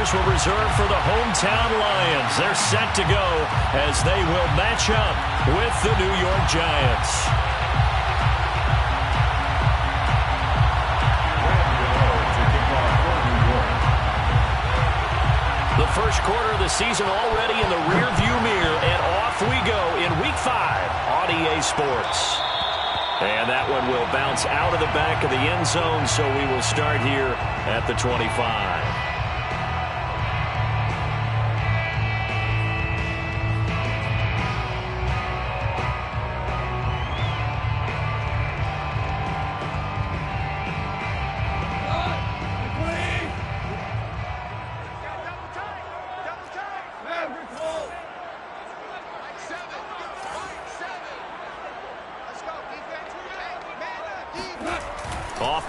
players were reserved for the hometown Lions. They're set to go as they will match up with the New York Giants. The first quarter of the season already in the rearview mirror, and off we go in Week 5 on EA Sports. And that one will bounce out of the back of the end zone, so we will start here at the 25.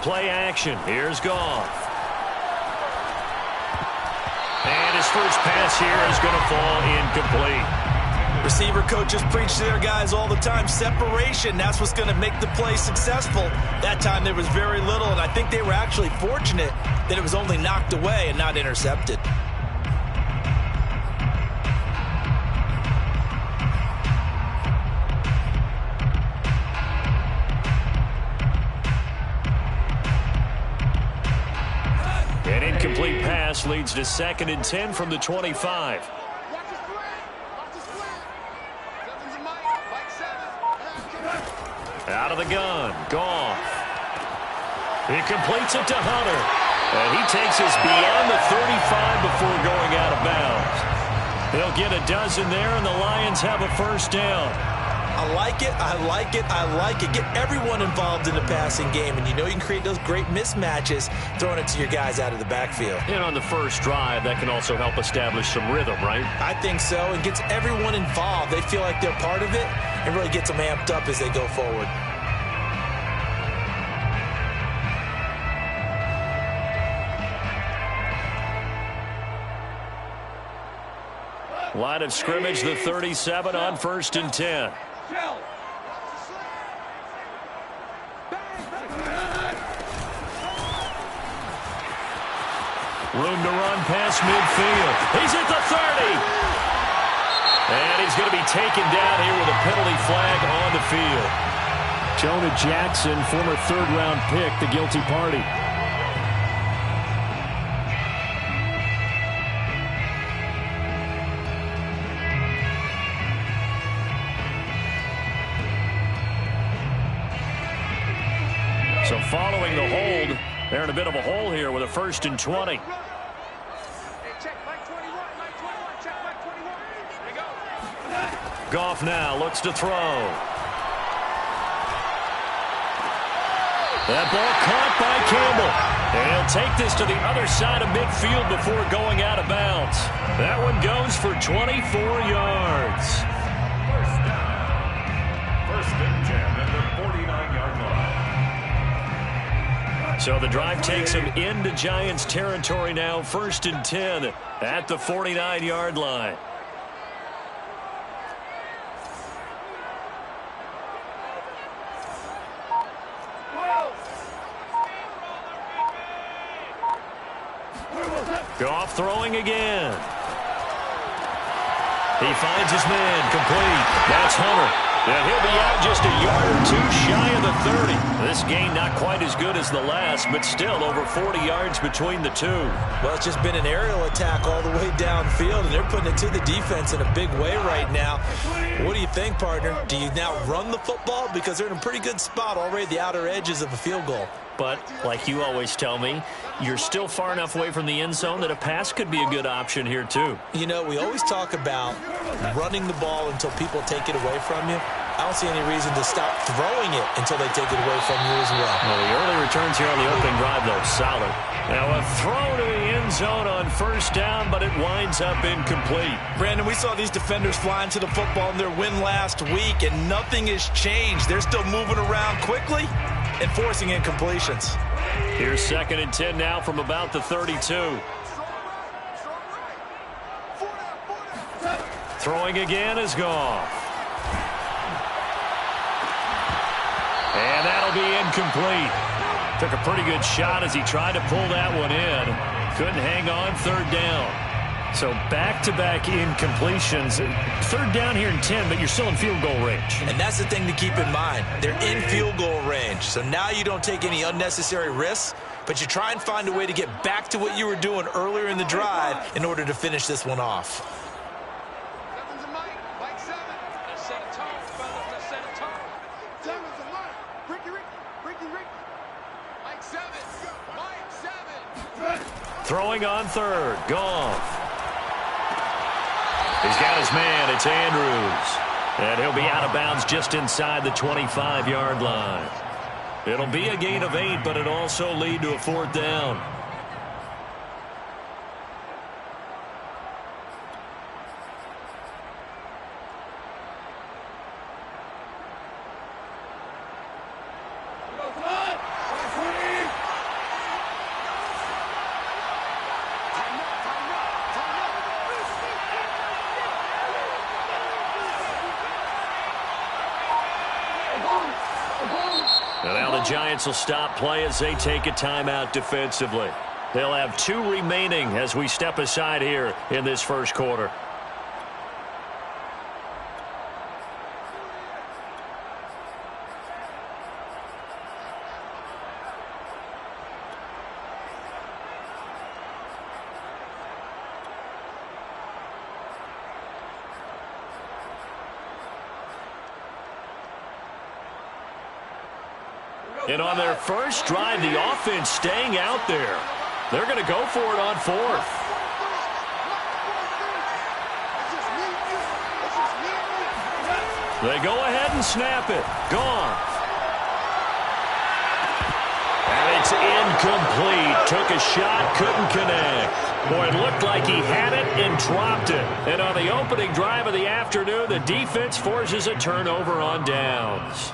Play action. Here's Goff. And his first pass here is going to fall incomplete. Receiver coaches preach to their guys all the time. Separation, that's what's going to make the play successful. That time there was very little, and I think they were actually fortunate that it was only knocked away and not intercepted. Incomplete pass leads to 2nd and 10 from the 25. Out of the gun, Goff. He completes it to Hunter. And he takes us beyond the 35 before going out of bounds. He'll get a dozen there, and the Lions have a first down. I like it, I like it, I like it. Get everyone involved in the passing game, and you know you can create those great mismatches throwing it to your guys out of the backfield. And on the first drive, that can also help establish some rhythm, right? I think so. It gets everyone involved. They feel like they're part of it and really gets them amped up as they go forward. Line of scrimmage, the 37 on 1st and 10. Room to run past midfield. He's at the 30. And he's going to be taken down here with a penalty flag on the field. Jonah Jackson, former 3rd-round pick, the guilty party. So following the hold, they're in a bit of a hole here with a 1st and 20. Goff now looks to throw. That ball caught by Campbell. And he'll take this to the other side of midfield before going out of bounds. That one goes for 24 yards. First down. 1st and 10 at the 49-yard line. So the drive takes him into Giants territory now. 1st and 10 at the 49-yard line. Goff throwing again. He finds his man, complete. That's Hunter. And he'll be out just a yard or 2 shy of the 30. This game not quite as good as the last, but still over 40 yards between the two. Well, it's just been an aerial attack all the way downfield, and they're putting it to the defense in a big way right now. What do you think, partner? Do you now run the football? Because they're in a pretty good spot already at the outer edges of a field goal. But, like you always tell me, you're still far enough away from the end zone that a pass could be a good option here, too. You know, we always talk about running the ball until people take it away from you. I don't see any reason to stop throwing it until they take it away from you as well. Well, the early returns here on the opening drive, though, solid. Now a throw to the end zone on 1st down, but it winds up incomplete. Brandon, we saw these defenders flying to the football in their win last week, and nothing has changed. They're still moving around quickly and forcing incompletions. Here's 2nd and 10 now from about the 32. Throwing again is Goff. And that'll be incomplete. Took a pretty good shot as he tried to pull that one in. Couldn't hang on, third down. So back-to-back incompletions. Third down here in 10, but you're still in field goal range. And that's the thing to keep in mind. They're in field goal range. So now you don't take any unnecessary risks, but you try and find a way to get back to what you were doing earlier in the drive in order to finish this one off. Throwing on third. Goff. He's got his man. It's Andrews. And he'll be out of bounds just inside the 25-yard line. It'll be a gain of 8, but it'll also lead to a fourth down. Giants will stop play as they take a timeout defensively. They'll have 2 remaining as we step aside here in this first quarter. And on their first drive, the offense staying out there. They're going to go for it on fourth. They go ahead and snap it. Goff. And it's incomplete. Took a shot, couldn't connect. Boy, it looked like he had it and dropped it. And on the opening drive of the afternoon, the defense forces a turnover on downs.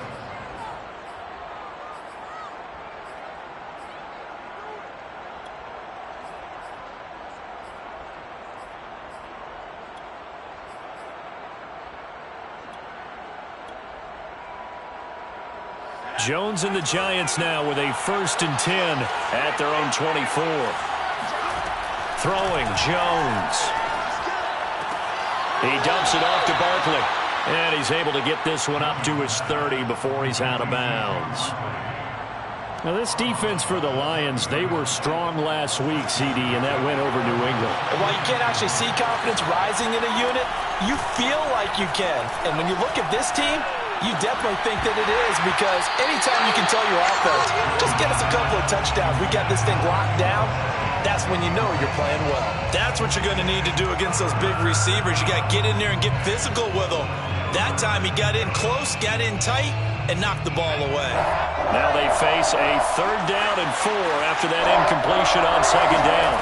Jones and the Giants now with a 1st and 10 at their own 24. Throwing, Jones. He dumps it off to Barkley. And he's able to get this one up to his 30 before he's out of bounds. Now this defense for the Lions, they were strong last week, CD, and that went over New England. And while you can't actually see confidence rising in a unit, you feel like you can. And when you look at this team, you definitely think that it is, because anytime you can tell your offense, just get us a couple of touchdowns, we got this thing locked down, that's when you know you're playing well. That's what you're going to need to do against those big receivers. You got to get in there and get physical with them. That time he got in close, got in tight, and knocked the ball away. Now they face a 3rd down and 4 after that incompletion on 2nd down.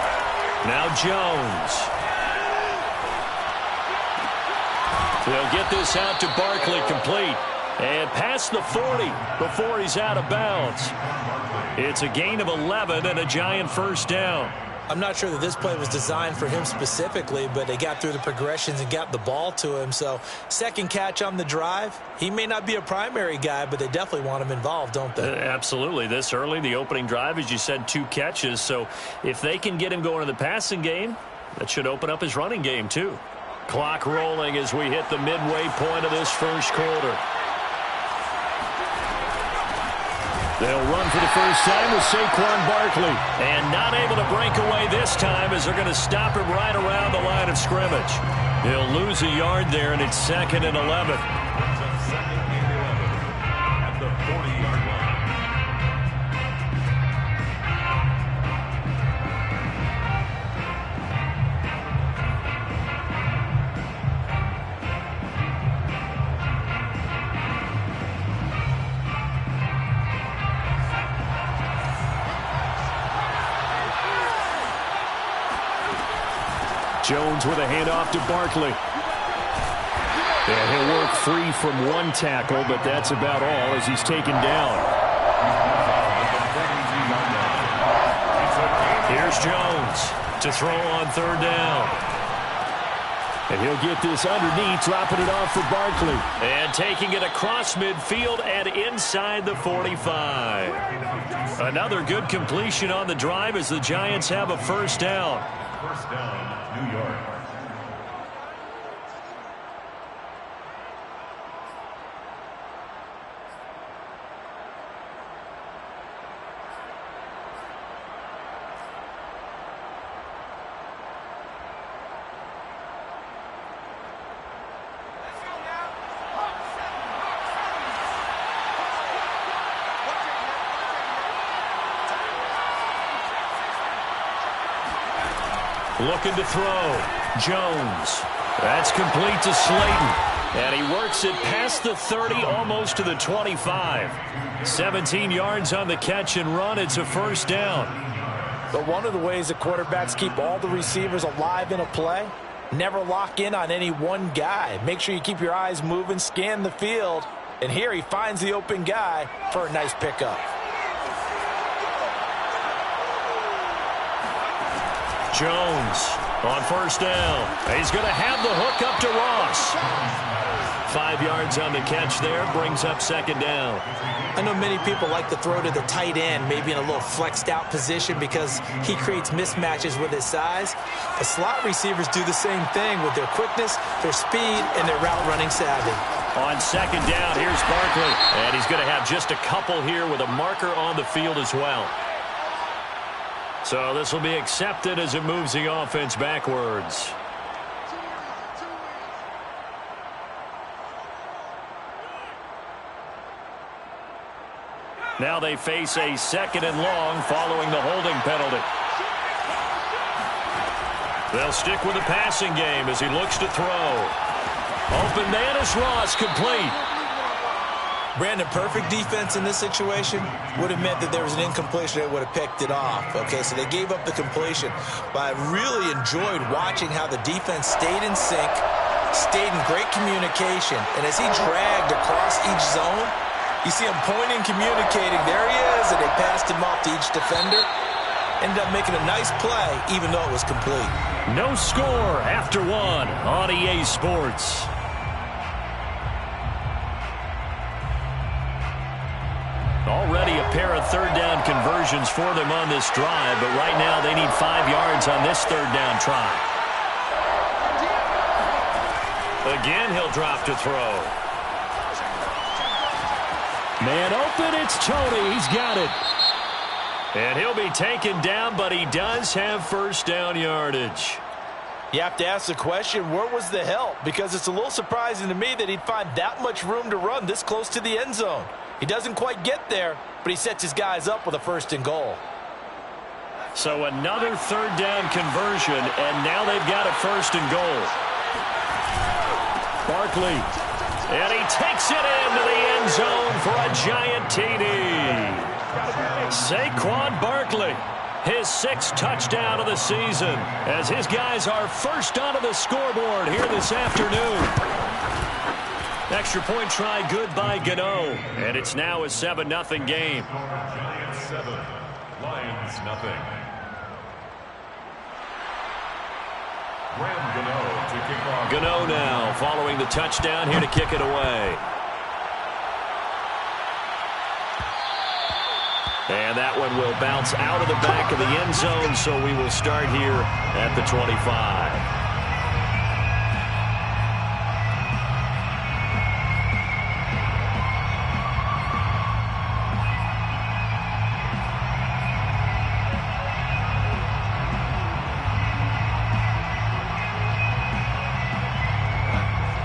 Now Jones. They'll get this out to Barkley, complete. And past the 40 before he's out of bounds. It's a gain of 11 and a Giant 1st down. I'm not sure that this play was designed for him specifically, but they got through the progressions and got the ball to him. So 2nd catch on the drive. He may not be a primary guy, but they definitely want him involved, don't they? Absolutely. This early, the opening drive, as you said, 2 catches. So if they can get him going in the passing game, that should open up his running game too. Clock rolling as we hit the midway point of this first quarter. They'll run for the first time with Saquon Barkley. And not able to break away this time as they're going to stop him right around the line of scrimmage. He'll lose a yard there, and it's 2nd and 11. Second and 11 at the 40-yard line. Jones with a handoff to Barkley. And he'll work free from 1 tackle, but that's about all as he's taken down. Here's Jones to throw on 3rd down. And he'll get this underneath, dropping it off for Barkley. And taking it across midfield and inside the 45. Another good completion on the drive as the Giants have a first down. First down, New York. Looking to throw. Jones. That's complete to Slayton. And he works it past the 30, almost to the 25. 17 yards on the catch and run. It's a first down. But one of the ways that quarterbacks keep all the receivers alive in a play, never lock in on any one guy. Make sure you keep your eyes moving, scan the field. And here he finds the open guy for a nice pickup. Jones on first down. He's going to have the hook up to Ross. 5 yards on the catch there, brings up second down. I know many people like to throw to the tight end, maybe in a little flexed out position because he creates mismatches with his size. The slot receivers do the same thing with their quickness, their speed, and their route running savvy. On second down, here's Barkley. And he's going to have just a couple here with a marker on the field as well. So this will be accepted as it moves the offense backwards. Now they face a second and long following the holding penalty. They'll stick with the passing game as he looks to throw. Open man is Ross, complete. Brandon, perfect defense in this situation would have meant that there was an incompletion that would have picked it off. Okay, so they gave up the completion. But I really enjoyed watching how the defense stayed in sync, stayed in great communication. And as he dragged across each zone, you see him pointing, communicating. There he is, and they passed him off to each defender. Ended up making a nice play, even though it was complete. No score after one on EA Sports. Already a pair of third down conversions for them on this drive, but right now they need 5 yards on this third down try. Again, he'll drop to throw. Man open, it's Tony. He's got it. And he'll be taken down, but he does have first down yardage. You have to ask the question, where was the help? Because it's a little surprising to me that he'd find that much room to run this close to the end zone. He doesn't quite get there, but he sets his guys up with a first and goal. So another third down conversion, and now they've got a first and goal. Barkley, and he takes it into the end zone for a giant TD. Saquon Barkley, his 6th touchdown of the season, as his guys are first onto the scoreboard here this afternoon. Extra point try good by Gano, and it's now a 7-0 game. Giants 7, Lions nothing. Graham Gano to kick off. Gano now following the touchdown, here to kick it away. And that one will bounce out of the back of the end zone, so we will start here at the 25.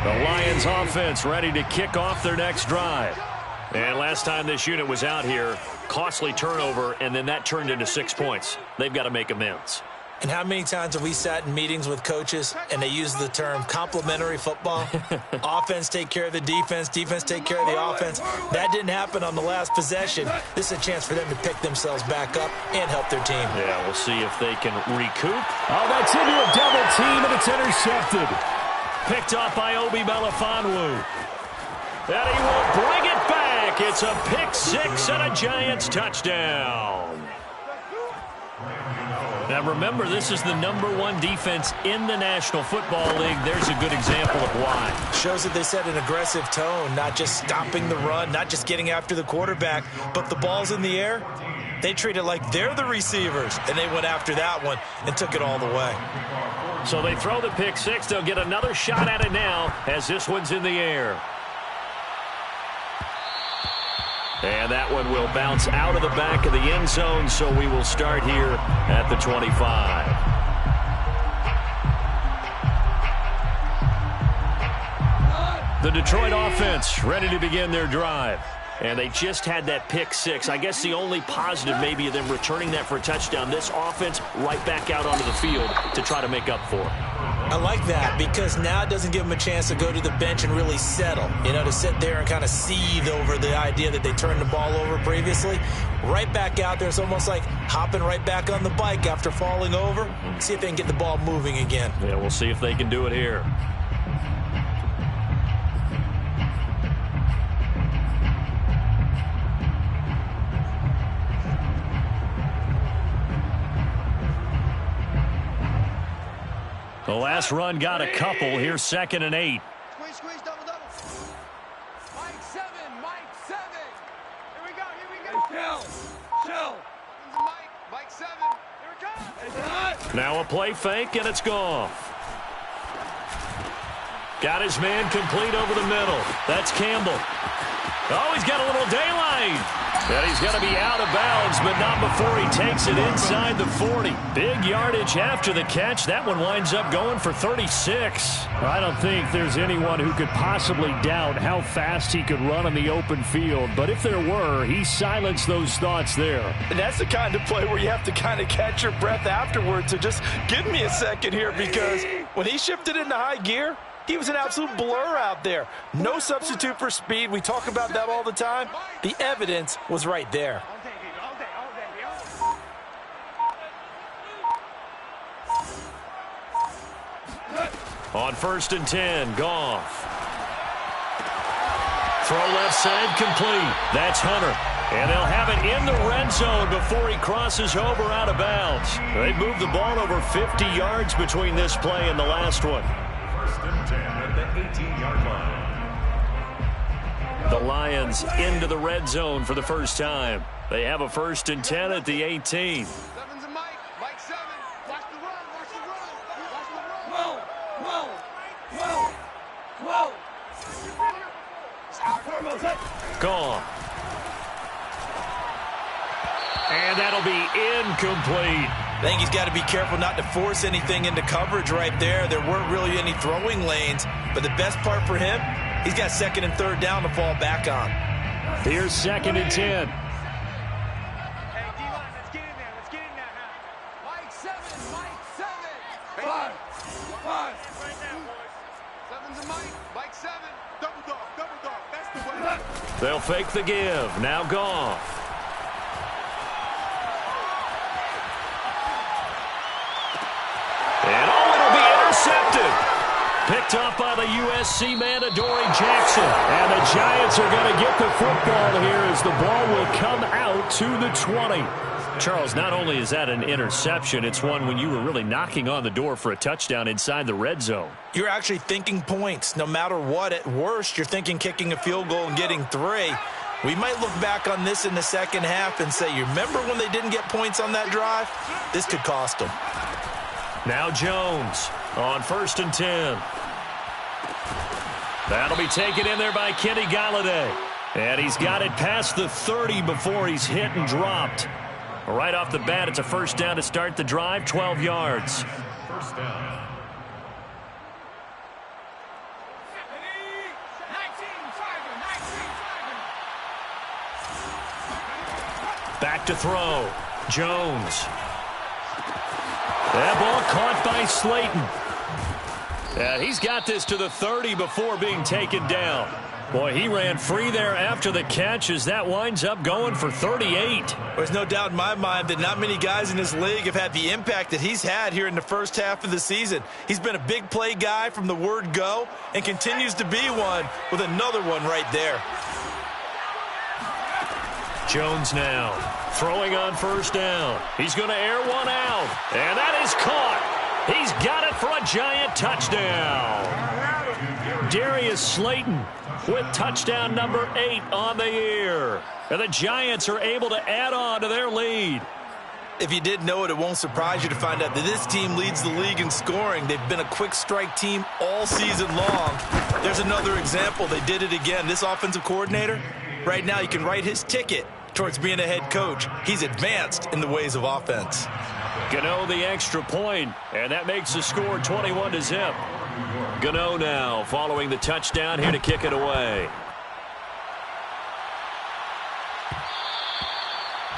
The Lions offense ready to kick off their next drive. And last time this unit was out here, costly turnover, and then that turned into 6 points. They've got to make amends. And how many times have we sat in meetings with coaches and they use the term complementary football? Offense take care of the defense, defense take care of the offense. That didn't happen on the last possession. This is a chance for them to pick themselves back up and help their team. Yeah, we'll see if they can recoup. Oh, that's into a double team, and it's intercepted. Picked off by Obi Melifonwu. And he will bring it back. It's a pick 6 and a Giants touchdown. Now remember, this is the #1 defense in the National Football League. There's a good example of why. Shows that they set an aggressive tone, not just stopping the run, not just getting after the quarterback, but the ball's in the air. They treat it like they're the receivers, and they went after that one and took it all the way. So they throw the pick six. They'll get another shot at it now as this one's in the air. And that one will bounce out of the back of the end zone, so we will start here at the 25. The Detroit offense ready to begin their drive. And they just had that pick six. I guess the only positive maybe of them returning that for a touchdown. This offense right back out onto the field to try to make up for it. I like that because now it doesn't give them a chance to go to the bench and really settle. You know, to sit there and kind of seethe over the idea that they turned the ball over previously. Right back out there. It's almost like hopping right back on the bike after falling over. See if they can get the ball moving again. Yeah, we'll see if they can do it here. The last run got a couple. Here's 2nd and 8. Squeeze, double. Mike 7. Here we go. Chill. Mike 7. Here it comes. Now a play fake, and it's gone. Got his man complete over the middle. That's Campbell. Oh, he's got a little daylight. And he's going to be out of bounds, but not before he takes it inside the 40. Big yardage after the catch. That one winds up going for 36. I don't think there's anyone who could possibly doubt how fast he could run on the open field. But if there were, he silenced those thoughts there. And that's the kind of play where you have to kind of catch your breath afterwards. So just give me a second here, because when he shifted into high gear, he was an absolute blur out there. No substitute for speed. We talk about that all the time. The evidence was right there. On 1st and 10, Goff. Throw left side, complete. That's Hunter. And they'll have it in the red zone before he crosses over out of bounds. They moved the ball over 50 yards between this play and the last one. 1st and 10 at the 18-yard line. The Lions into the red zone for the first time. They have a 1st and 10 at the 18. 7's a Mike 7. Watch the run. Gone. And that'll be incomplete. I think he's got to be careful not to force anything into coverage right there. There weren't really any throwing lanes, but the best part for him, he's got 2nd and 3rd down to fall back on. Here's 2nd and 10. Hey, D-line, let's get in there now. Mike 7. 5. 7's a Mike 7. Double dog. That's the way. They'll fake the give. Now Goff. And it'll be intercepted. Picked up by the USC man, Adoree Jackson. And the Giants are going to get the football here as the ball will come out to the 20. Charles, not only is that an interception, it's one when you were really knocking on the door for a touchdown inside the red zone. You're actually thinking points. No matter what, at worst, you're thinking kicking a field goal and getting 3. We might look back on this in the second half and say, you remember when they didn't get points on that drive? This could cost them. Now Jones on 1st and 10. That'll be taken in there by Kenny Golladay. And he's got it past the 30 before he's hit and dropped. Right off the bat, it's a 1st down to start the drive, 12 yards. 1st down. Back to throw. Jones. That ball caught by Slayton. And he's got this to the 30 before being taken down. Boy, he ran free there after the catch as that winds up going for 38. There's no doubt in my mind that not many guys in this league have had the impact that he's had here in the first half of the season. He's been a big play guy from the word go and continues to be one with another one right there. Jones now throwing on first down. He's going to air one out, and that is caught. He's got it for a Giant touchdown. Darius Slayton with touchdown number 8 on the year. And the Giants are able to add on to their lead. If you didn't know it, it won't surprise you to find out that this team leads the league in scoring. They've been a quick strike team all season long. There's another example. They did it again. This offensive coordinator, right now you can write his ticket towards being a head coach. He's advanced in the ways of offense. Gano the extra point, and that makes the score 21-0. Gano now following the touchdown here to kick it away.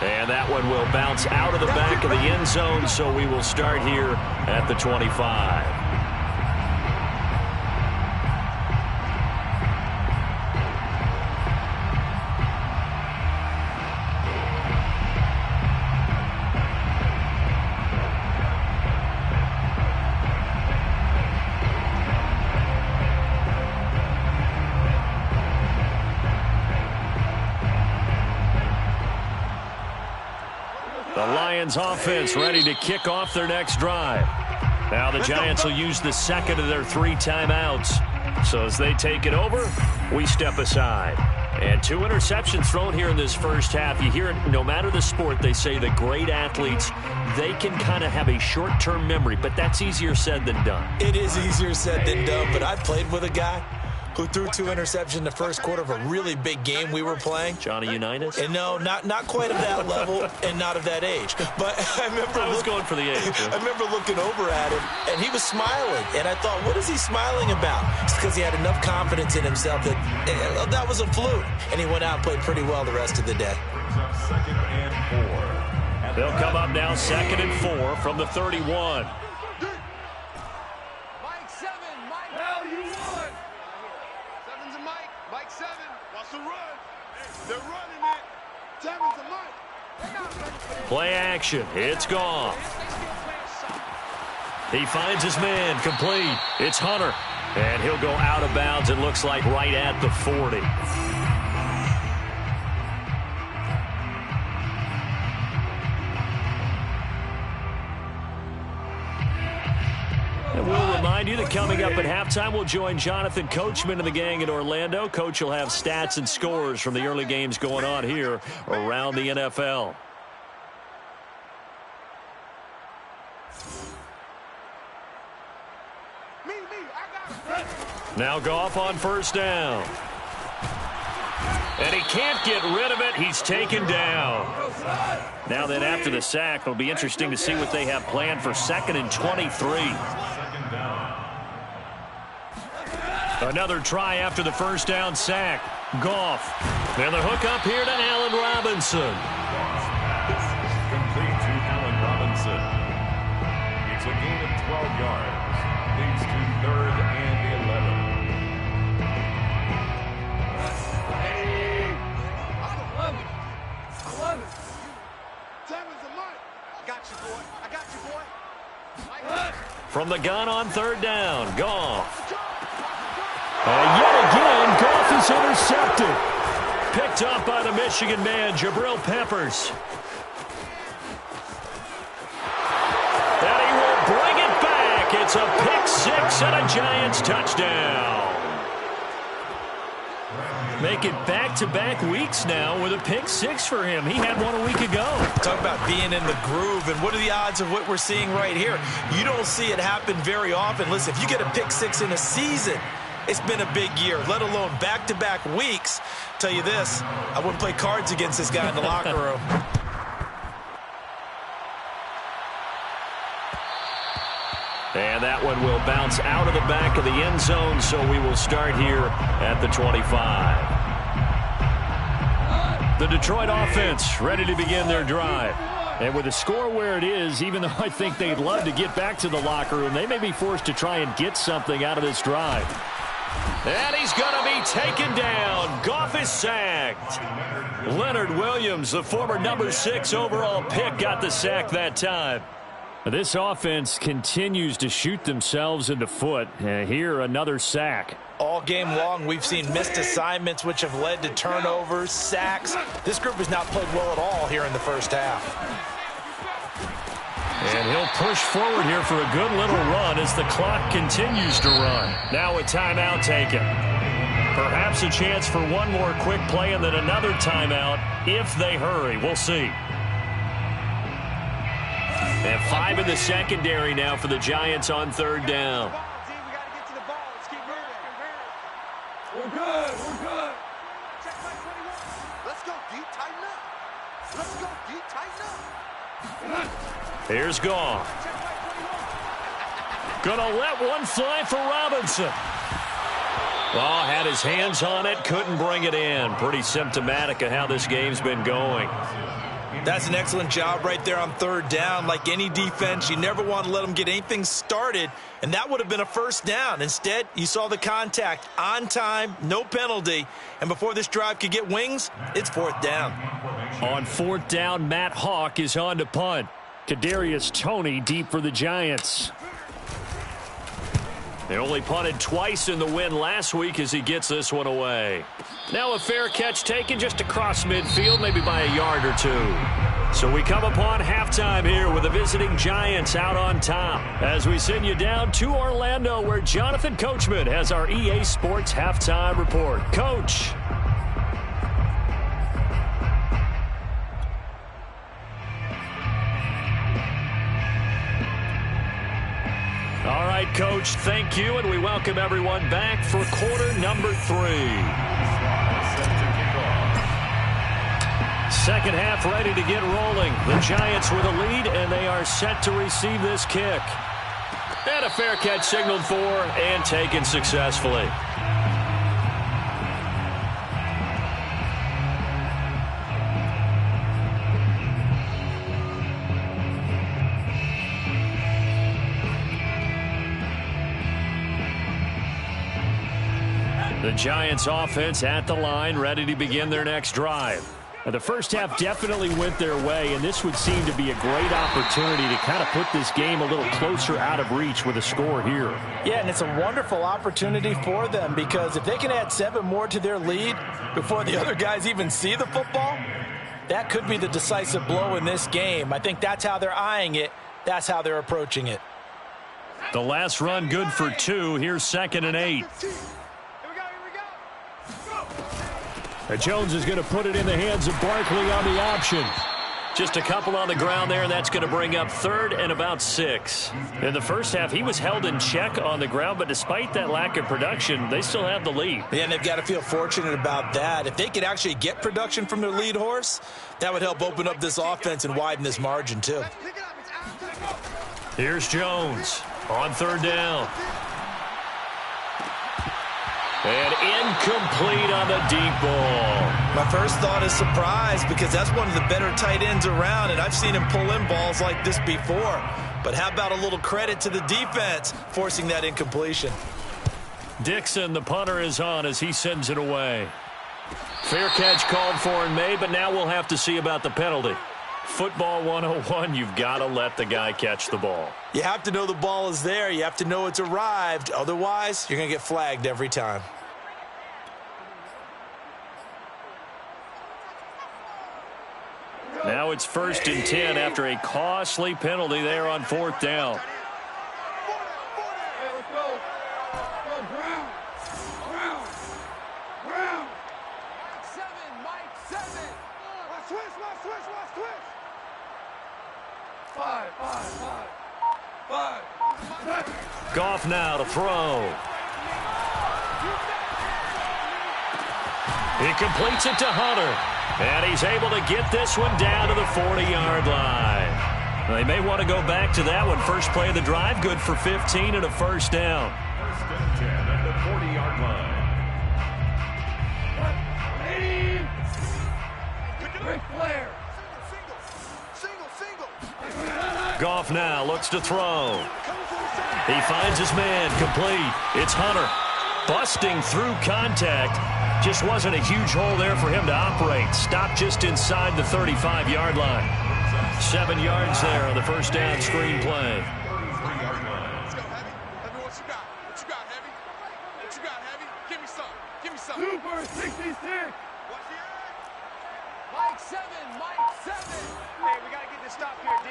And that one will bounce out of the back of the end zone, so we will start here at the 25. The Lions offense ready to kick off their next drive. Now the Giants will use the second of their 3 timeouts. So as they take it over, we step aside. And 2 interceptions thrown here in this first half. You hear it, no matter the sport, they say the great athletes, they can kind of have a short-term memory, but that's easier said than done. It is easier said than done, but I played with a guy who threw 2 interceptions in the first quarter of a really big game we were playing. Johnny Unitas? And no, not quite of that level and not of that age. But I remember I was going for the age. I remember looking over at him, and he was smiling. And I thought, what is he smiling about? It's because he had enough confidence in himself that that was a fluke. And he went out and played pretty well the rest of the day. Second and 4. They'll come up now 2nd and 4 from the 31. Mike 7, Mike. Hell, you won. 7's a Mike. Mike 7. Watch the run. They're running it. 7's a Mike. Play action. It's gone. He finds his man complete. It's Hunter. And he'll go out of bounds, it looks like, right at the 40. And we'll remind you that coming up at halftime, we'll join Jonathan Coachman and the gang in Orlando. Coach will have stats and scores from the early games going on here around the NFL. Now Goff on first down. And he can't get rid of it. He's taken down. Now then, after the sack, it'll be interesting to see what they have planned for 2nd and 23. Another try after the first down sack. Goff. And the hook up here to Allen Robinson. Complete to Allen Robinson. It's a gain of 12 yards. Leads to 3rd and 11. I love it. 7's a Mike. I got you, boy. I got you, boy. Mike. From the gun on 3rd down, Goff. And yet again, Goff is intercepted. Picked up by the Michigan man, Jabril Peppers. And he will bring it back. It's a pick 6 and a Giants touchdown. Make it back-to-back weeks now with a pick 6 for him. He had one a week ago. Talk about being in the groove, and what are the odds of what we're seeing right here? You don't see it happen very often. Listen, if you get a pick 6 in a season, it's been a big year, let alone back-to-back weeks. Tell you this, I wouldn't play cards against this guy in the locker room. And that one will bounce out of the back of the end zone, so we will start here at the 25. The Detroit offense ready to begin their drive. And with the score where it is, even though I think they'd love to get back to the locker room, they may be forced to try and get something out of this drive. And he's going to be taken down. Goff is sacked. Leonard Williams, the former number 6 overall pick, got the sack that time. This offense continues to shoot themselves in the foot. Here, another sack. All game long, we've seen missed assignments, which have led to turnovers, sacks. This group has not played well at all here in the first half. And he'll push forward here for a good little run as the clock continues to run. Now a timeout taken. Perhaps a chance for one more quick play and then another timeout if they hurry. We'll see. And 5 in the secondary now for the Giants on third down. We're good. We're good. Let's go deep, tighten up. Let's go deep, tighten up. Here's Goff. Gonna let one fly for Robinson. Oh, had his hands on it, couldn't bring it in. Pretty symptomatic of how this game's been going. That's an excellent job right there on third down. Like any defense, you never want to let them get anything started, and that would have been a first down. Instead, you saw the contact on time, no penalty, and before this drive could get wings, it's fourth down. On fourth down, Matt Hawk is on to punt. Kadarius Toney deep for the Giants. They only punted twice in the win last week as he gets this one away. Now a fair catch taken just across midfield, maybe by a yard or two. So we come upon halftime here with the visiting Giants out on top. As we send you down to Orlando, where Jonathan Coachman has our EA Sports halftime report. Coach. All right, Coach, thank you, and we welcome everyone back for quarter number 3. Second half ready to get rolling. The Giants with a lead, and they are set to receive this kick. And a fair catch signaled for and taken successfully. The Giants offense at the line, ready to begin their next drive. Now, the first half definitely went their way, and this would seem to be a great opportunity to kind of put this game a little closer out of reach with a score here. Yeah, and it's a wonderful opportunity for them because if they can add 7 more to their lead before the other guys even see the football, that could be the decisive blow in this game. I think that's how they're eyeing it. That's how they're approaching it. The last run good for 2. Here's 2nd and 8. Jones is going to put it in the hands of Barkley on the option. Just a couple on the ground there, and that's going to bring up 3rd and about 6. In the first half, he was held in check on the ground, but despite that lack of production, they still have the lead. Yeah, and they've got to feel fortunate about that. If they could actually get production from their lead horse, that would help open up this offense and widen this margin, too. Here's Jones on 3rd down. And incomplete on the deep ball. My first thought is surprise because that's one of the better tight ends around, and I've seen him pull in balls like this before. But how about a little credit to the defense forcing that incompletion? Dixon, the punter, is on as he sends it away. Fair catch called for and made, but now we'll have to see about the penalty. Football 101, you've got to let the guy catch the ball. You have to know the ball is there. You have to know it's arrived. Otherwise, you're going to get flagged every time. Now it's 1st and 10 after a costly penalty there on 4th down. Goff now to throw. He completes it to Hunter. And he's able to get this one down to the 40-yard line. They may want to go back to that one. First play of the drive, good for 15 and a first down. 1st and 10 at the 40-yard line. Goff now looks to throw. He finds his man, complete. It's Hunter busting through contact. Just wasn't a huge hole there for him to operate. Stopped just inside the 35-yard line. 7 yards there on the first down screen play. Let's go, Heavy. Heavy, what you got? What you got, Heavy? What you got, Heavy? Give me some. Give me some. Super 66. What's he at? Mike 7. Mike 7. Hey, we got to get this stop here, D.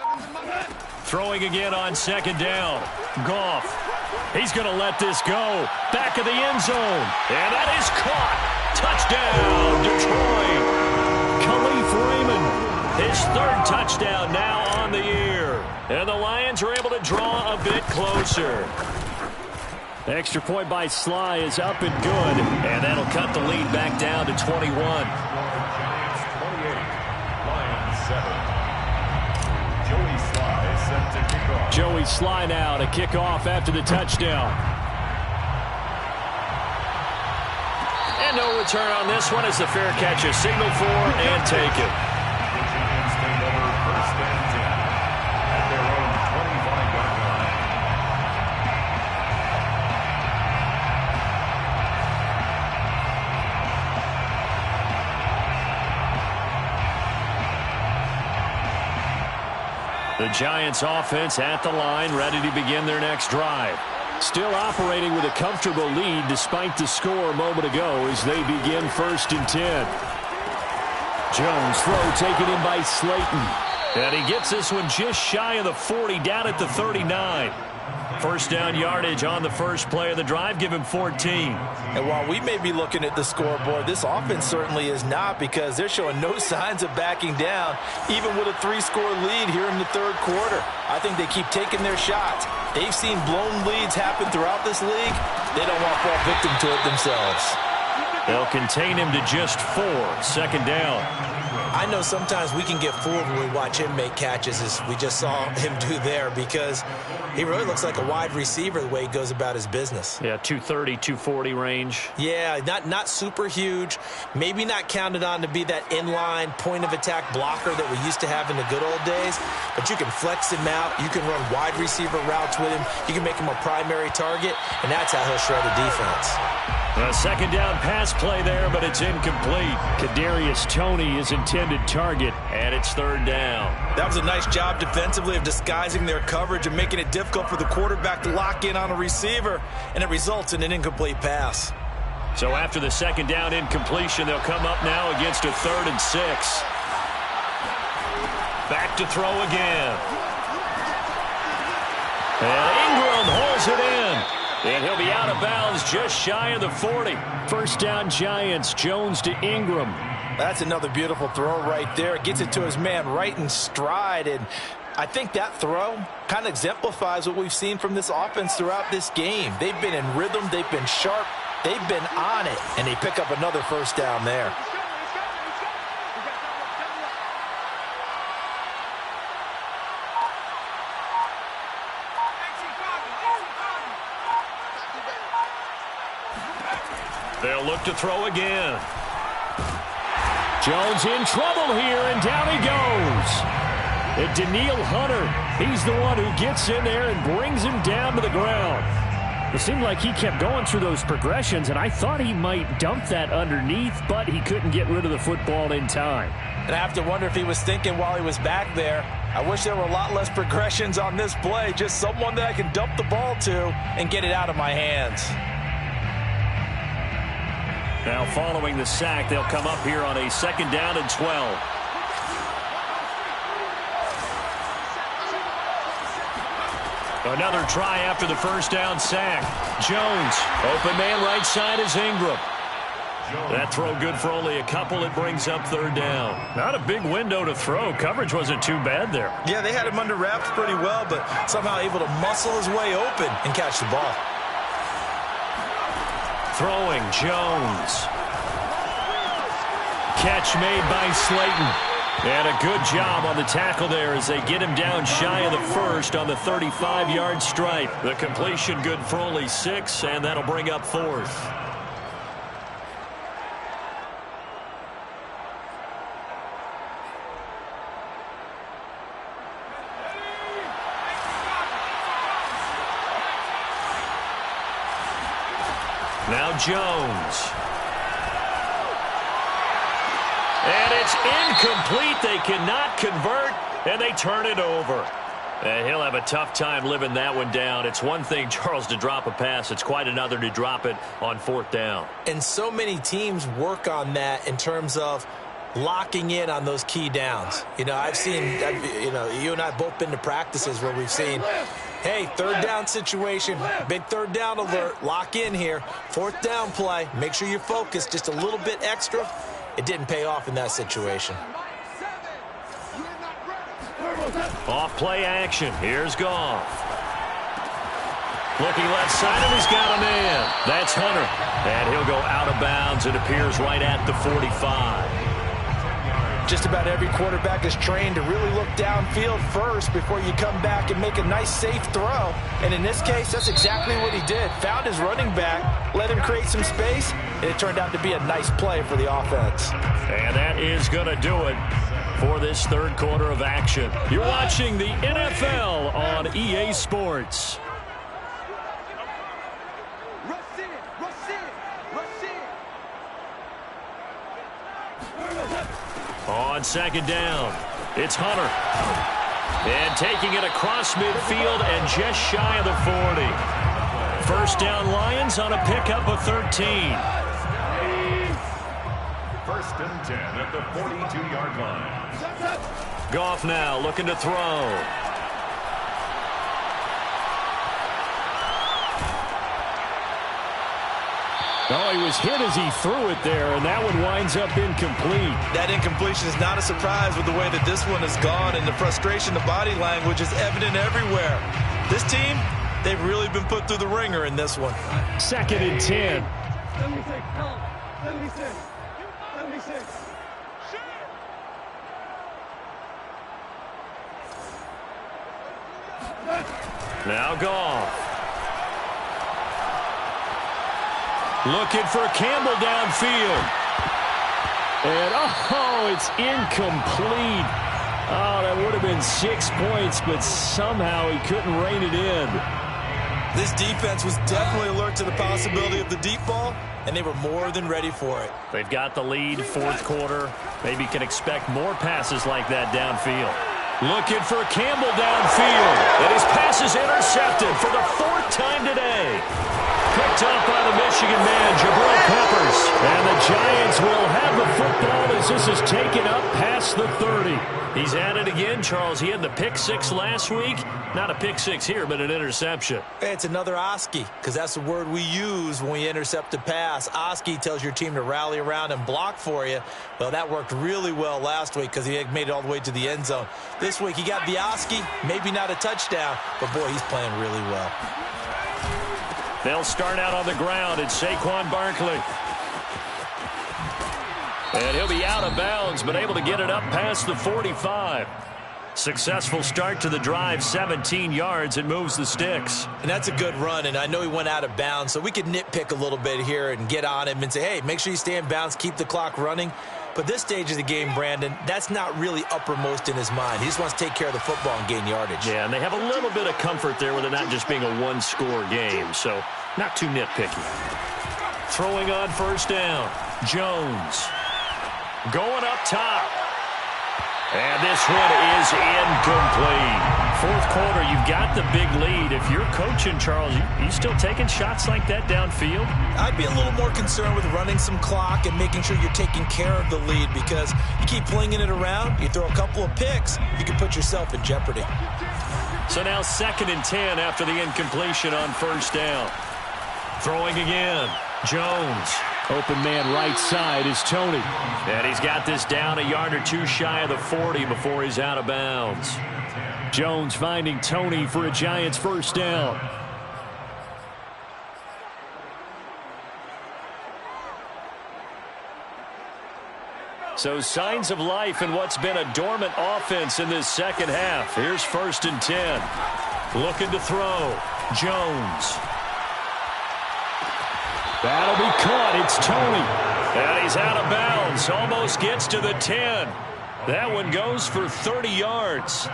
7's in my man. Throwing again on second down. Goff. He's going to let this go. Back of the end zone. And that is caught. Touchdown, Detroit. Khalif Raymond. His 3rd touchdown now on the year. And the Lions are able to draw a bit closer. Extra point by Sly is up and good. And that'll cut the lead back down to 21. Giants 28, Lions 7. Joey Sly set to kick off. Joey Sly now to kick off after the touchdown. And no return on this one as the fair catch is signaled for and taken. The Giants take over first and 10 at their own 25-yard line. The Giants offense at the line, ready to begin their next drive. Still operating with a comfortable lead despite the score a moment ago as they begin 1st and 10. Jones throw taken in by Slayton. And he gets this one just shy of the 40, down at the 39. First down yardage on the first play of the drive, give him 14. And while we may be looking at the scoreboard, this offense certainly is not, because they're showing no signs of backing down, even with a 3-score lead here in the 3rd quarter. I think they keep taking their shots. They've seen blown leads happen throughout this league. They don't want to fall victim to it themselves. They'll contain him to just 4, second down. I know sometimes we can get fooled when we watch him make catches, as we just saw him do there, because he really looks like a wide receiver the way he goes about his business. Yeah, 230, 240 range. Yeah, not super huge. Maybe not counted on to be that inline point-of-attack blocker that we used to have in the good old days, but you can flex him out. You can run wide receiver routes with him. You can make him a primary target, and that's how he'll shred a defense. A second down pass play there, but it's incomplete. Kadarius Toney is intended target, and it's 3rd down. That was a nice job defensively of disguising their coverage and making it difficult for the quarterback to lock in on a receiver, and it results in an incomplete pass. So after the second down incompletion, they'll come up now against a 3rd and 6. Back to throw again. And Ingram holds it in. And he'll be out of bounds just shy of the 40. First down Giants, Jones to Ingram. That's another beautiful throw right there. Gets it to his man right in stride. And I think that throw kind of exemplifies what we've seen from this offense throughout this game. They've been in rhythm. They've been sharp. They've been on it. And they pick up another first down there. They'll look to throw again. Jones in trouble here, and down he goes. And Danielle Hunter, he's the one who gets in there and brings him down to the ground. It seemed like he kept going through those progressions, and I thought he might dump that underneath, but he couldn't get rid of the football in time. And I have to wonder if he was thinking while he was back there, I wish there were a lot less progressions on this play, just someone that I can dump the ball to and get it out of my hands. Now following the sack, they'll come up here on a second down and 12. Another try after the first down sack. Jones, open man right side is Ingram. That throw good for only a couple. It brings up 3rd down. Not a big window to throw. Coverage wasn't too bad there. Yeah, they had him under wraps pretty well, but somehow able to muscle his way open and catch the ball. Throwing, Jones. Catch made by Slayton. And a good job on the tackle there as they get him down shy of the 1st on the 35-yard stripe. The completion good for only 6, and that'll bring up 4th. Now Jones. And it's incomplete. They cannot convert, and they turn it over. And he'll have a tough time living that one down. It's one thing, Charles, to drop a pass. It's quite another to drop it on 4th down. And so many teams work on that in terms of locking in on those key downs. You know, you and I have both been to practices where we've seen, hey, 3rd down situation, big 3rd down alert, lock in here. 4th down play, make sure you're focused just a little bit extra. It didn't pay off in that situation. Off play action. Here's Goff. Looking left side, and he's got a man. That's Hunter. And he'll go out of bounds. It appears right at the 45. Just about every quarterback is trained to really look downfield first before you come back and make a nice, safe throw. And in this case, that's exactly what he did. Found his running back, let him create some space, and it turned out to be a nice play for the offense. And that is going to do it for this 3rd quarter of action. You're watching the NFL on EA Sports. On 2nd down, it's Hunter. And taking it across midfield and just shy of the 40. 1st down Lions on a pickup of 13. 1st and 10 at the 42-yard line. Goff now looking to throw. Oh, he was hit as he threw it there, and that one winds up incomplete. That incompletion is not a surprise with the way that this one has gone, and the frustration, the body language is evident everywhere. This team, they've really been put through the ringer in this one. 2nd and 10. 76. Now Goff. Looking for Campbell downfield. And, it's incomplete. Oh, that would have been 6 points, but somehow he couldn't rein it in. This defense was definitely alert to the possibility of the deep ball, and they were more than ready for it. They've got the lead, 4th quarter. Maybe can expect more passes like that downfield. Looking for Campbell downfield. And his pass is intercepted for the 4th time today. Picked up by the Michigan man, Jabril Peppers. And the Giants will have the football as this is taken up past the 30. He's at it again, Charles. He had the pick 6 last week. Not a pick 6 here, but an interception. Hey, it's another Oski, because that's the word we use when we intercept a pass. Oski tells your team to rally around and block for you. Well, that worked really well last week because he had made it all the way to the end zone. This week, he got the Oski, maybe not a touchdown, but, boy, he's playing really well. They'll start out on the ground. It's Saquon Barkley. And he'll be out of bounds, but able to get it up past the 45. Successful start to the drive, 17 yards, and moves the sticks. And that's a good run, and I know he went out of bounds, so we could nitpick a little bit here and get on him and say, hey, make sure you stay in bounds, keep the clock running. But this stage of the game, Brandon, that's not really uppermost in his mind. He just wants to take care of the football and gain yardage. Yeah, and they have a little bit of comfort there with it not just being a one-score game, so not too nitpicky. Throwing on 1st down, Jones. Going up top. And this one is incomplete. 4th quarter, you've got the big lead. If you're coaching, Charles, you still taking shots like that downfield? I'd be a little more concerned with running some clock and making sure you're taking care of the lead, because you keep flinging it around, you throw a couple of picks, you can put yourself in jeopardy. So now 2nd and 10 after the incompletion on 1st down. Throwing again, Jones. Open man right side is Tony. And he's got this down a yard or two shy of the 40 before he's out of bounds. Jones finding Tony for a Giants 1st down. So signs of life in what's been a dormant offense in this 2nd half. Here's 1st and 10. Looking to throw. Jones. That'll be caught. It's Tony. And he's out of bounds. Almost gets to the 10. That one goes for 30 yards.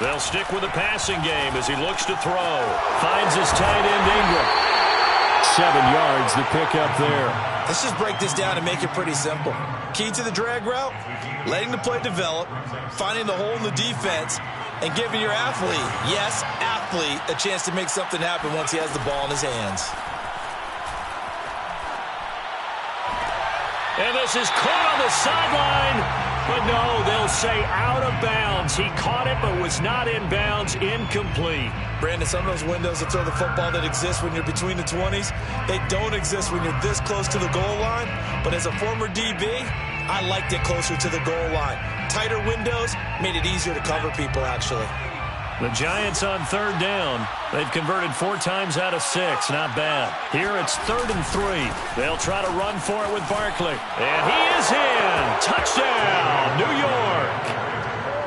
They'll stick with the passing game as he looks to throw. Finds his tight end, Ingram. 7 yards, the pickup there. Let's just break this down and make it pretty simple. Key to the drag route, letting the play develop, finding the hole in the defense, and giving your athlete, yes, athlete, a chance to make something happen once he has the ball in his hands. And this is caught on the sideline, but no, they'll say out of bounds. He caught it but was not in bounds, incomplete. Brandon, some of those windows to throw the football that exist when you're between the 20s, they don't exist when you're this close to the goal line. But as a former DB, I liked it closer to the goal line. Tighter windows made it easier to cover people, actually. The Giants on 3rd down. They've converted 4 times out of 6. Not bad. Here it's 3rd and 3. They'll try to run for it with Barkley. And he is in. Touchdown, New York.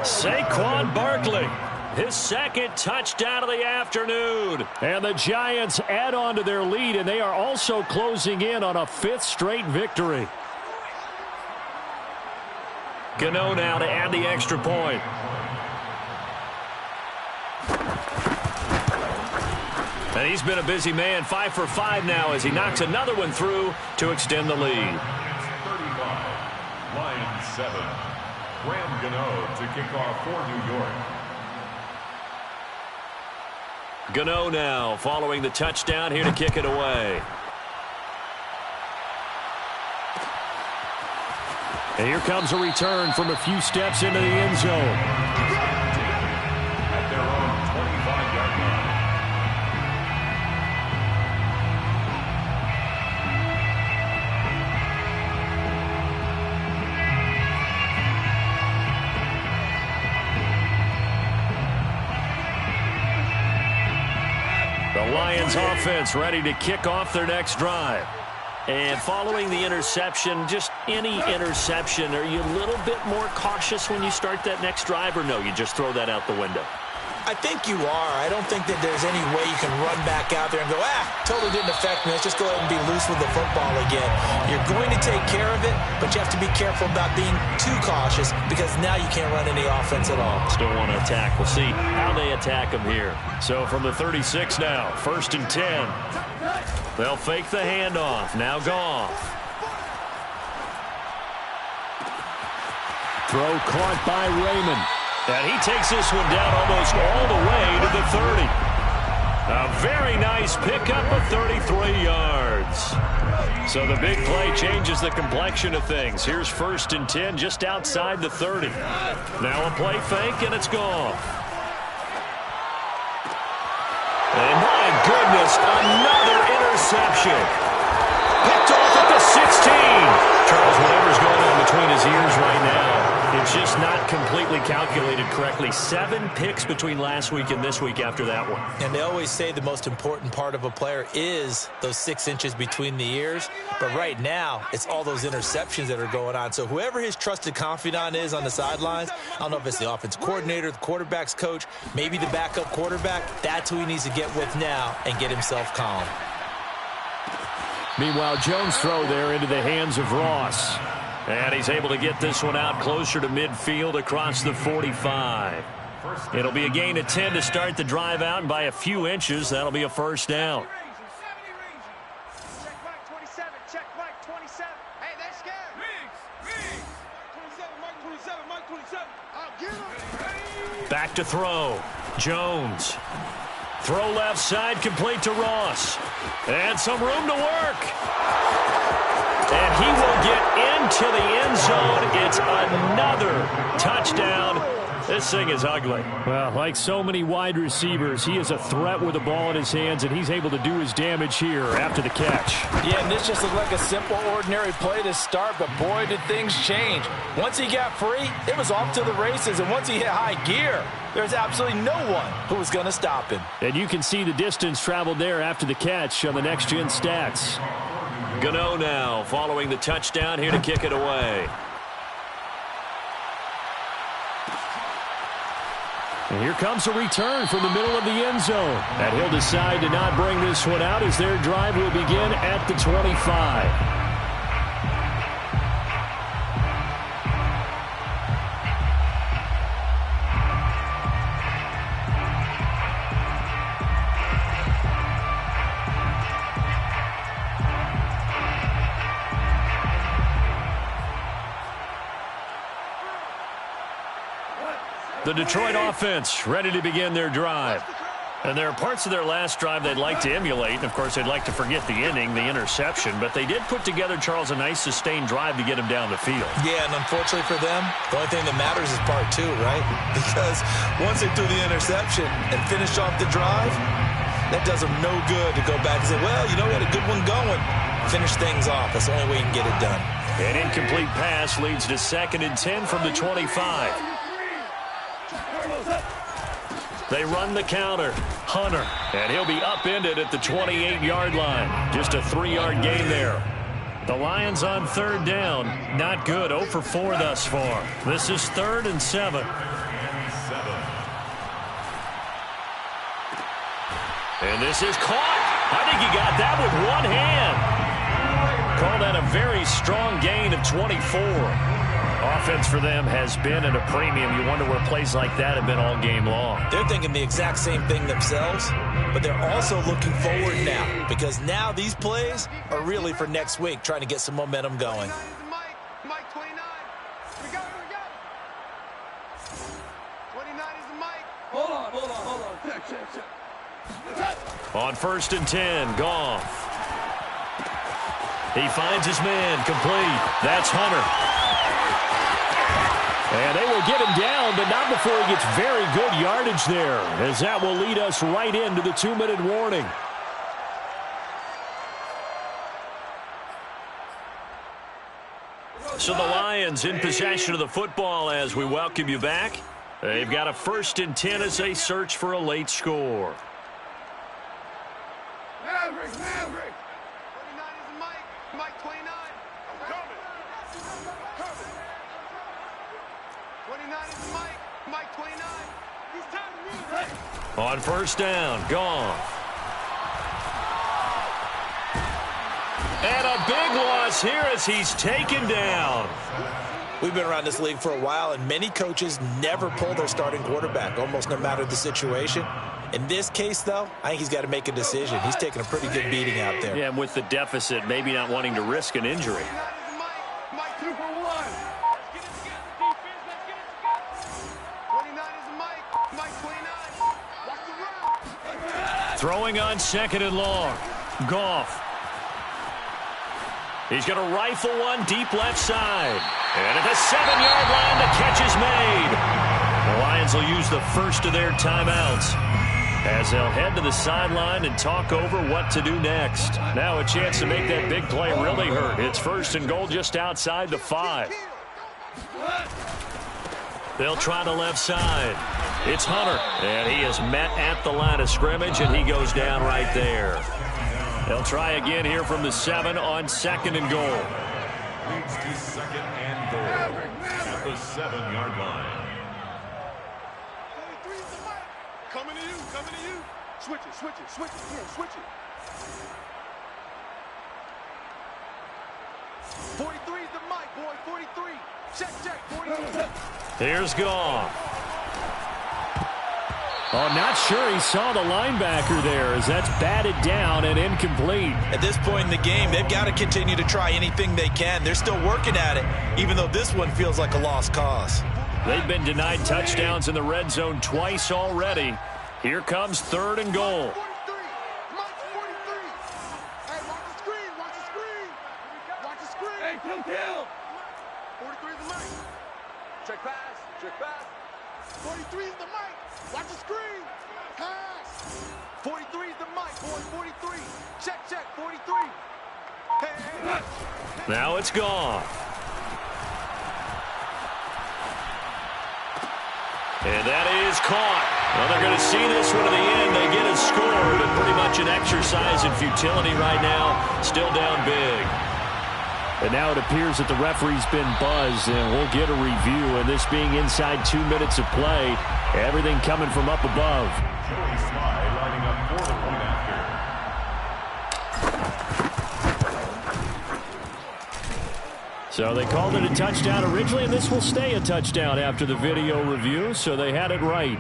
Saquon Barkley. His 2nd touchdown of the afternoon. And the Giants add on to their lead, and they are also closing in on a 5th straight victory. Gano now to add the extra point. And he's been a busy man, 5 for 5 now as he knocks another one through to extend the lead. 35, Lions 7. Graham Gano to kick off for New York. Gano now following the touchdown here to kick it away. And here comes a return from a few steps into the end zone. At their own 25-yard line. The Lions offense ready to kick off their next drive. And following the interception, just any interception, are you a little bit more cautious when you start that next drive, or no, you just throw that out the window? I think you are. I don't think that there's any way you can run back out there and go, totally didn't affect me. Let's just go ahead and be loose with the football again. You're going to take care of it, but you have to be careful about being too cautious because now you can't run any offense at all. Still want to attack. We'll see how they attack them here. So from the 36 now, 1st and 10. They'll fake the handoff. Now Goff. Throw caught by Raymond. And he takes this one down almost all the way to the 30. A very nice pickup of 33 yards. So the big play changes the complexion of things. Here's 1st and 10 just outside the 30. Now a play fake, and it's Goff. And my goodness, another interception. Picked off at the 16. Charles, whatever's going on between his ears right now, it's just not completely calculated correctly. 7 picks between last week and this week after that one. And they always say the most important part of a player is those 6 inches between the ears. But right now, it's all those interceptions that are going on. So whoever his trusted confidant is on the sidelines, I don't know if it's the offense coordinator, the quarterback's coach, maybe the backup quarterback, that's who he needs to get with now and get himself calm. Meanwhile, Jones' throw there into the hands of Ross. And he's able to get this one out closer to midfield across the 45. It'll be a gain of 10 to start the drive out, and by a few inches, that'll be a 1st down. Check Mike 27. Check Mike 27. Hey, they're scared. Riggs. 27. Mike 27. Mike 27. I'll get him. Back to throw. Jones. Throw left side, complete to Ross. And some room to work. And he will get into the end zone. It's another touchdown. This thing is ugly. Well, like so many wide receivers, he is a threat with the ball in his hands, and he's able to do his damage here after the catch. Yeah, and this just looked like a simple, ordinary play to start, but boy, did things change. Once he got free, it was off to the races, and once he hit high gear, there's absolutely no one who was going to stop him. And you can see the distance traveled there after the catch on the next-gen stats. Gano now following the touchdown here to kick it away. And here comes a return from the middle of the end zone. And he'll decide to not bring this one out as their drive will begin at the 25. The Detroit offense ready to begin their drive. And there are parts of their last drive they'd like to emulate. And, of course, they'd like to forget the inning, the interception. But they did put together, Charles, a nice sustained drive to get him down the field. Yeah, and unfortunately for them, the only thing that matters is part 2, right? Because once they threw the interception and finished off the drive, that does them no good to go back and say, well, you know what, a good one going. Finish things off. That's the only way you can get it done. An incomplete pass leads to 2nd and 10 from the 25. They run the counter. Hunter. And he'll be upended at the 28-yard line. Just a 3-yard gain there. The Lions on 3rd down. Not good. 0 for 4 thus far. This is 3rd and 7. And this is caught. I think he got that with one hand. Call that a very strong gain of 24. Offense for them has been at a premium. You wonder where plays like that have been all game long. They're thinking the exact same thing themselves, but they're also looking forward now because now these plays are really for next week, trying to get some momentum going. Mike 29. We got it. 29 is the Mike. Hold on. Check. On 1st and 10, Goff. He finds his man, complete. That's Hunter. And they will get him down, but not before he gets very good yardage there, as that will lead us right into the 2-minute warning. So the Lions in possession of the football as we welcome you back. They've got a 1st and 10 as they search for a late score. Maverick. 29 is the Mike 29. Coming. 29 is the Mike 29. He's time to move. On 1st down, Goff. And a big loss here as he's taken down. We've been around this league for a while, and many coaches never pull their starting quarterback, almost no matter the situation. In this case, though, I think he's got to make a decision. He's taking a pretty good beating out there. Yeah, and with the deficit, maybe not wanting to risk an injury. Mike 2 for 1. Mike 29. Watch the run. Throwing on 2nd and long. Goff. He's going to rifle one deep left side. And at the 7-yard line, the catch is made. The Lions will use the first of their timeouts as they'll head to the sideline and talk over what to do next. Now a chance to make that big play really hurt. It's 1st and goal just outside the 5. They'll try the left side. It's Hunter, and he is met at the line of scrimmage, and he goes down right there. They'll try again here from the 7 on 2nd and goal. Leads to 2nd and goal at the 7-yard line. Coming to you. Switch it. Yeah, switch it. 43 is the Mike, boy. 43. Check. 43. Here's Goff. Oh, not sure he saw the linebacker there as that's batted down and incomplete. At this point in the game, they've got to continue to try anything they can. They're still working at it, even though this one feels like a lost cause. They've been denied touchdowns in the red zone twice already. Here comes 3rd and goal. 43. Mike 43. Hey, watch the screen. Hey, kill. 43 is the Mike. Check pass. 43 is the Mike. Watch the screen. Pass. 43 is the Mike, boy. 43. Check. 43. Hey. Now it's Goff. And that is caught. Well, they're going to see this one to the end. They get a score, but pretty much an exercise in futility right now. Still down big. And now it appears that the referee's been buzzed, and we'll get a review. And this being inside 2 minutes of play, everything coming from up above. Joey Sly lining up for the point after. So they called it a touchdown originally, and this will stay a touchdown after the video review, so they had it right.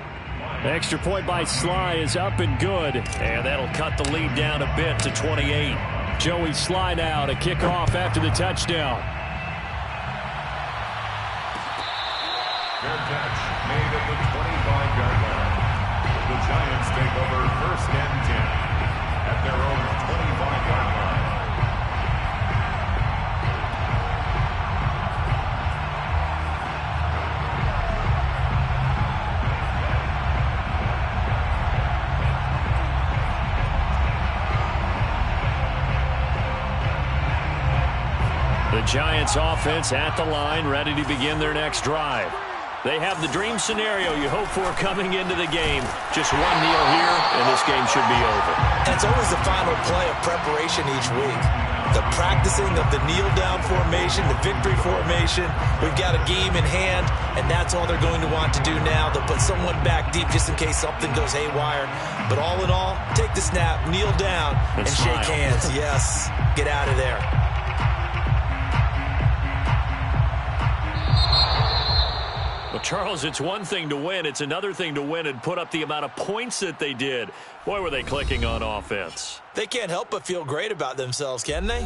Extra point by Sly is up and good. And that'll cut the lead down a bit to 28. Joey Sly now to kick off after the touchdown. Fair catch made at the 25-yard line. The Giants take over 1st and 10 at their own 25-yard line. The Giants offense at the line, ready to begin their next drive. They have the dream scenario you hope for coming into the game. Just one kneel here, and this game should be over. It's always the final play of preparation each week. The practicing of the kneel-down formation, the victory formation. We've got a game in hand, and that's all they're going to want to do now. They'll put someone back deep just in case something goes haywire. But all in all, take the snap, kneel down, and shake hands. Yes, get out of there. Well, Charles, it's one thing to win. It's another thing to win and put up the amount of points that they did. Boy, were they clicking on offense. They can't help but feel great about themselves, can they?